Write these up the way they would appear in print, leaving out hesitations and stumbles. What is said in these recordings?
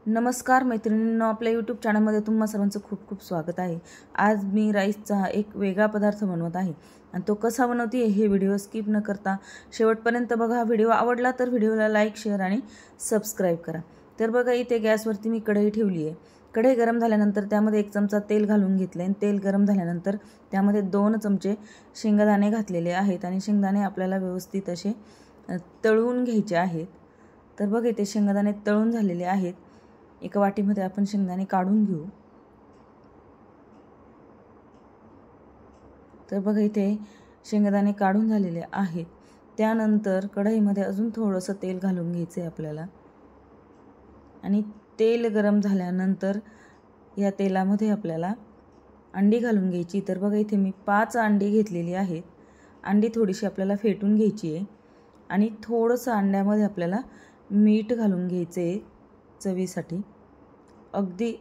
नमस्कार मैत्रिणींनो, आपल्या यूट्यूब चॅनलमध्ये तुम्हा सर्वांचं खूप खूप स्वागत आहे। आज मी राईसचा एक वेगळा पदार्थ बनवत आहे आणि तो कसा बनवते हे व्हिडिओ स्किप न करता शेवटपर्यंत बघा। व्हिडिओ आवडला तर व्हिडिओला लाईक, शेअर आणि सबस्क्राइब करा। तर बघा, इथे गॅसवरती मी कढई ठेवली आहे। कढई गरम झाल्यानंतर त्यामध्ये 1 चमचा तेल घालून घेतले आणि तेल गरम झाल्यानंतर त्यामध्ये 2 चमचे शेंगदाणे घातलेले आहेत आणि शेंगदाणे आपल्याला व्यवस्थित असे तळून घ्यायचे आहेत। तर बघा, इथे शेंगदाणे तळून झालेले आहेत। एका वाटीमध्ये आपण शेंगदाणे काढून घेऊ। तर बघा, इथे शेंगदाणे काढून झालेले आहेत। त्यानंतर कढईमध्ये अजून थोडंसं तेल घालून घ्यायचे आपल्याला आणि तेल गरम झाल्यानंतर या तेलामध्ये आपल्याला अंडी घालून घ्यायची। तर बघा, इथे मी 5 अंडी घेतलेली आहेत। अंडी थोडीशी आपल्याला फेटून घ्यायची आहे आणि थोडंसं अंड्यामध्ये आपल्याला मीठ घालून घ्यायचे चवीसाठी। अगदी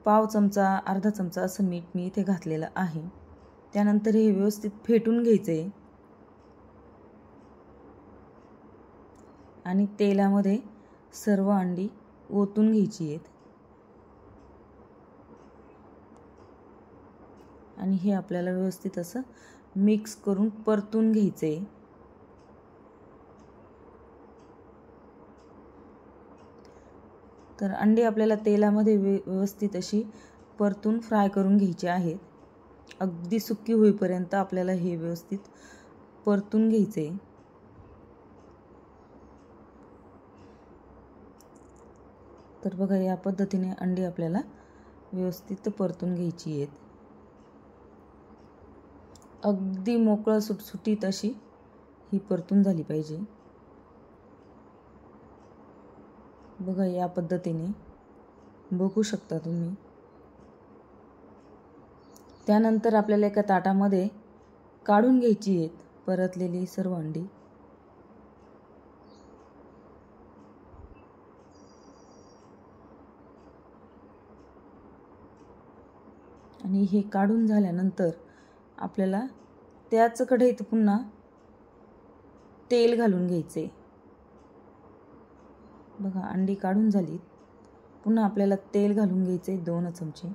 पाव चमचा, अर्धा चमचा असं मीठ मी इथे घातलेलं आहे। त्यानंतर हे व्यवस्थित फेटून घ्यायचे आणि तेलामध्ये सर्व अंडी ओतून घ्यायची आहेत आणि हे आपल्याला व्यवस्थित असं मिक्स करून परतून घ्यायचे। तर अंडी आपल्याला तेलामध्ये व्यवस्थित अशी परतून फ्राय करून घ्यायची आहेत। अगदी सुकी होईपर्यंत आपल्याला हे व्यवस्थित परतून घ्यायचे। तर बघा, या पद्धतीने अंडी आपल्याला व्यवस्थित परतून घ्यायची आहेत। अगदी मोकळं सुटसुटीत अशी ही परतून झाली पाहिजे। बघा, या पद्धतीने बघू शकता तुम्ही। त्यानंतर आपल्याला एका ताटामध्ये काढून घ्यायची आहेत परतलेली सर्व अंडी आणि हे काढून झाल्यानंतर आपल्याला त्याच कढईत पुन्हा तेल घालून घ्यायचे। बघा, अंडी काढून झाली, पुन्हा आपल्याला तेल घालून घ्यायचे 2 चमचे।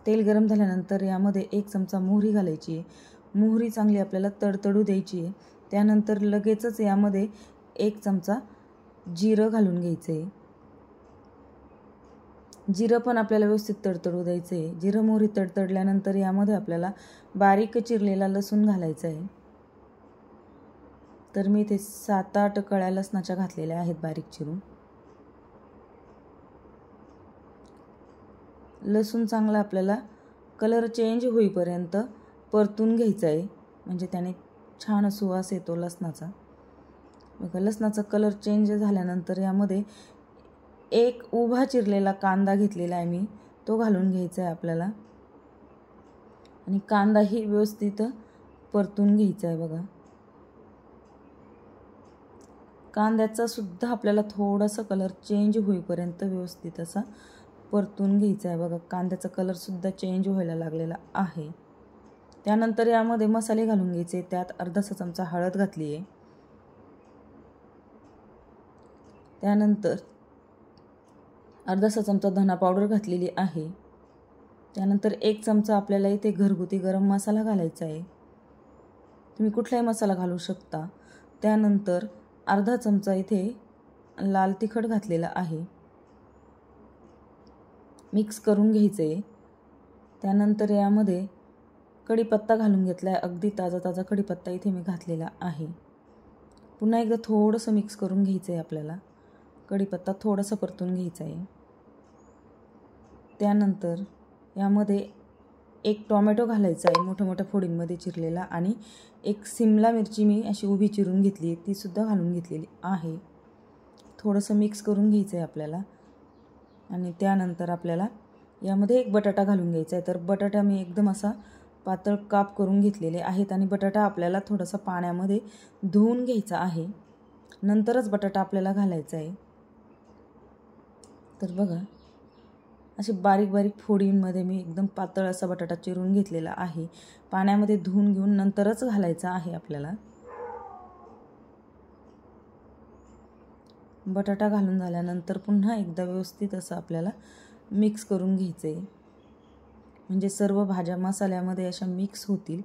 तेल गरम झाल्यानंतर यामध्ये 1 चमचा मोहरी घालायची आहे। मोहरी चांगली आपल्याला तडतडू द्यायची आहे। त्यानंतर लगेचच यामध्ये 1 चमचा जिरं घालून घ्यायचे आहे। जिरं पण आपल्याला व्यवस्थित तडतडू द्यायचं आहे। जिरं मोहरी तडतडल्यानंतर यामध्ये आपल्याला बारीक चिरलेला लसूण घालायचा आहे। तर मी इथे 7-8 कळ्या लसणाच्या घातलेल्या आहेत बारीक चिरून। लसूण चांगला आपल्याला कलर चेंज होईपर्यंत परतून घ्यायचा आहे, म्हणजे त्याने छान सुवास येतो लसणाचा। बघा, लसणाचा कलर चेंज झाल्यानंतर यामध्ये 1 उभा चिरलेला कांदा घेतलेला आहे मी, तो घालून घ्यायचा आहे आपल्याला आणि कांदाही व्यवस्थित परतून घ्यायचा आहे। बघा, कांद्याचा सुद्धा आपल्याला थोडासा कलर चेंज होईपर्यंत व्यवस्थित असा परतून घ्यायचा आहे। बघा, कांद्याचा कलर सुद्धा चेंज व्हायला लागलेला आहे। त्यानंतर यामध्ये मसाले घालून घ्यायचे। त्यात अर्धासा चमचा हळद घातली आहे। त्यानंतर अर्धासा चमचा धना पावडर घातलेली आहे। त्यानंतर 1 चमचा आपल्याला इथे घरगुती गरम मसाला घालायचा आहे। तुम्ही कुठलाही मसाला घालू शकता। त्यानंतर अर्धा चमचा इथे लाल तिखट घातलेला आहे, मिक्स करून घ्यायचे। त्यानंतर यामध्ये कढीपत्ता घालून घेतला आहे। अगदी ताजा कढीपत्ता इथे मी घातलेला आहे। पुन्हा एकदा थोडंसं मिक्स करून घ्यायचं आहे आपल्याला। कढीपत्ता थोडासा परतून घ्यायचा आहे। त्यानंतर यामध्ये 1 टोमॅटो घालायचा आहे, मोठ्या फोडींमध्ये चिरलेला, आणि 1 सिमला मिरची मी अशी उभी चिरून घेतली आहे, ती सुद्धा घालून घेतलेली आहे। थोडंसं मिक्स करून घ्यायचं आहे आपल्याला आणि त्यानंतर आपल्याला यामध्ये 1 बटाटा घालून घ्यायचा आहे। तर बटाटा मी एकदम असा पातळ काप करून घेतलेले आहेत आणि बटाटा आपल्याला थोडासा पाण्यामध्ये धुवून घ्यायचा आहे, नंतरच बटाटा आपल्याला घालायचा आहे। तर बघा, असे बारीक फोडींमध्ये मी एकदम पातळ असा बटाटा चिरून घेतलेला आहे। पाण्यामध्ये धुवून घेऊन नंतरच घालायचा आहे आपल्याला। बटाटा घालून झाल्यानंतर पुन्हा एकदा व्यवस्थित असं आपल्याला मिक्स करून घ्यायचं आहे, म्हणजे सर्व भाज्या मसाल्यामध्ये अशा मिक्स होतील.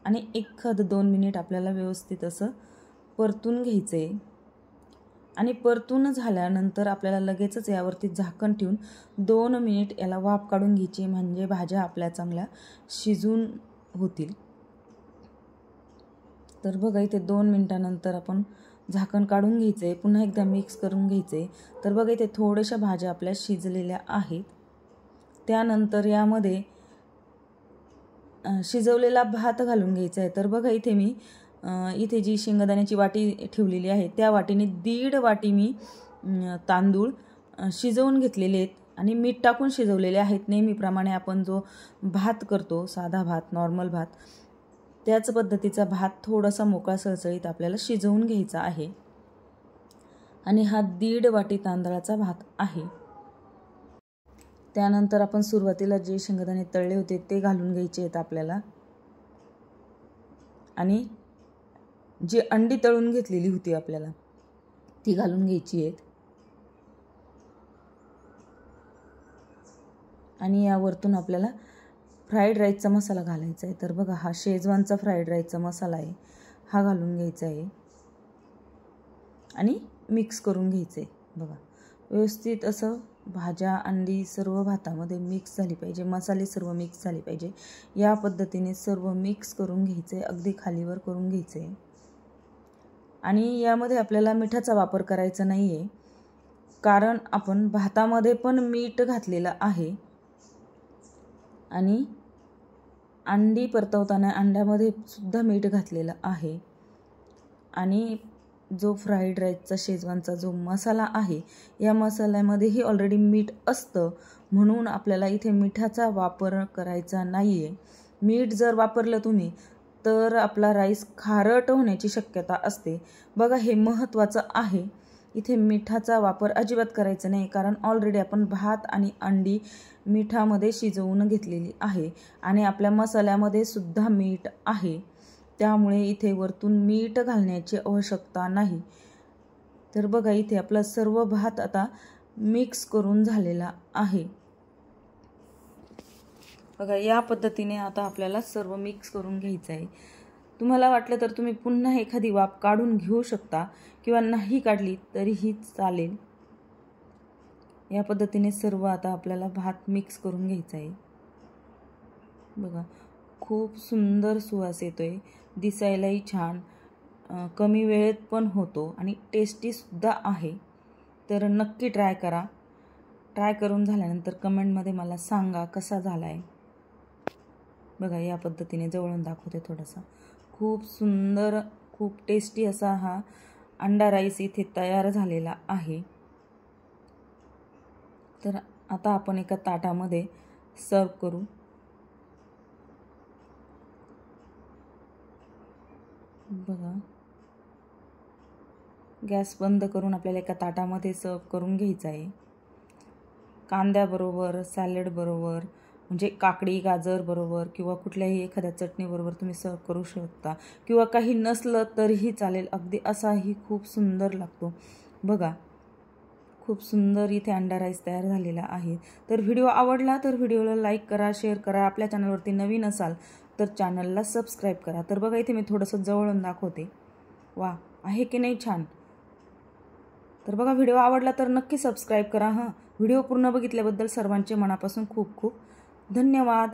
आणि 1-2 मिनिट आपल्याला व्यवस्थित असं परतून घ्यायचं आहे. आणि परतून झाल्यानंतर आपल्याला लगेचच यावरती झाकण ठेवून 2 मिनिट याला वाफ काढून घ्यायची, म्हणजे भाज्या आपल्या चांगल्या शिजून होतील. तर बघा इथे 2 मिनिटानंतर आपण झाकण काढून घ्यायचं आहे, पुन्हा एकदा मिक्स करून घ्यायचं आहे. तर बघा इथे थोड्याशा भाज्या आपल्या शिजलेल्या आहेत. त्यानंतर यामध्ये शिजवलेला भात घालून घ्यायचा आहे. तर बघा इथे मी इथे जी शेंगदाण्याची वाटी ठेवलेली आहे त्या वाटीने 1.5 वाटी मी तांदूळ शिजवून घेतलेले आहेत आणि मीठ टाकून शिजवलेले आहेत. नेहमीप्रमाणे आपण जो भात करतो, साधा भात, नॉर्मल भात, त्याच पद्धतीचा भात थोडासा मोकळा सळसळीत आपल्याला शिजवून घ्यायचा आहे. आणि हा 1.5 वाटी तांदळाचा भात आहे. त्यानंतर आपण सुरुवातीला जे शेंगदाणे तळले होते ते घालून घ्यायचे आहेत आपल्याला. आणि जी अंडी तळून घेतलेली होती आपल्याला ती घालून घ्यायची आहेत. आणि यावरतून आपल्याला फ्राईड राईसचा मसाला घालायचा आहे. तर बघा हा शेजवानचा फ्राईड राईसचा मसाला आहे, हा घालून घ्यायचा आहे आणि मिक्स करून घ्यायचं आहे. बघा व्यवस्थित असं भाज्या, अंडी सर्व भातामध्ये मिक्स झाली पाहिजे, मसाले सर्व मिक्स झाले पाहिजे. या पद्धतीने सर्व मिक्स करून घ्यायचं आहे, अगदी खालीवर करून घ्यायचं आहे. आणि यामध्ये आपल्याला मिठाचा वापर करायचा नाही आहे, कारण आपण भातामध्ये पण मीठ घातलेलं आहे. आणि अंडी परतवताना अंड्यामध्ये सुद्धा मीठ घातलेलं आहे. आणि जो फ्राईड राईसचा शेजवानचा जो मसाला आहे या मसाल्यामध्येही ऑलरेडी मीठ असतं, म्हणून आपल्याला इथे मिठाचा वापर करायचा नाही आहे. मीठ जर वापरलं तुम्ही तर आपला राईस खारट होण्याची शक्यता असते. बघा हे महत्त्वाचं आहे. इथे मिठाचा वापर अजिबात करायचा नाही, कारण ऑलरेडी आपण भात आणि अंडी मिठामध्ये शिजवून घेतलेली आहे आणि आपल्या मसाल्यामध्ये सुद्धा मीठ आहे. त्यामुळे इथे वरतून मीठ घालण्याची आवश्यकता नाही. तर बघा इथे आपला सर्व भात आता मिक्स करून झालेला आहे. बघा या पद्धतीने आता आपल्याला सर्व मिक्स करून घ्यायचं आहे. तुम्हाला वाटलं तर तुम्ही पुन्हा एखादी वाफ काढून घेऊ शकता किंवा नाही काढली तरीही चालेल. या पद्धतीने सर्व आता आपल्याला भात मिक्स करून घ्यायचा आहे. बघा खूप सुंदर सुवास येतोय, दिसायलाही छान, कमी वेळेत पण होतो आणि टेस्टीसुद्धा आहे. तर नक्की ट्राय करा. ट्राय करून झाल्यानंतर कमेंटमध्ये मला सांगा कसा झाला आहे. बघा या पद्धतीने जवळून दाखवते थोडासा. खूप सुंदर, खूप टेस्टी असा हा अंडा राईस इथे तयार झालेला आहे. तर आता आपण एका ताटामध्ये सर्व करू. बघा गॅस बंद करून आपल्याला एका ताटामध्ये सर्व करून घ्यायचं आहे. कांद्याबरोबर, सॅलड बरोबर, म्हणजे काकडी, गाजर बरोबर किंवा कुठल्याही एखाद्या चटणीबरोबर तुम्ही सर्व करू शकता, किंवा काही नसलं तरीही चालेल. अगदी असाही खूप सुंदर लागतो. बघा खूप सुंदर इथे अंडा राईस तयार झालेला आहे. तर व्हिडिओ आवडला तर व्हिडिओला लाईक करा, शेअर करा. आपल्या चॅनलवरती नवीन असाल तर चॅनलला सबस्क्राईब करा. तर बघा इथे मी थोडंसं जवळून दाखवते. वा आहे की नाही छान. तर बघा व्हिडिओ आवडला तर नक्की सबस्क्राईब करा. व्हिडिओ पूर्ण बघितल्याबद्दल सर्वांचे मनापासून खूप खूप धन्यवाद.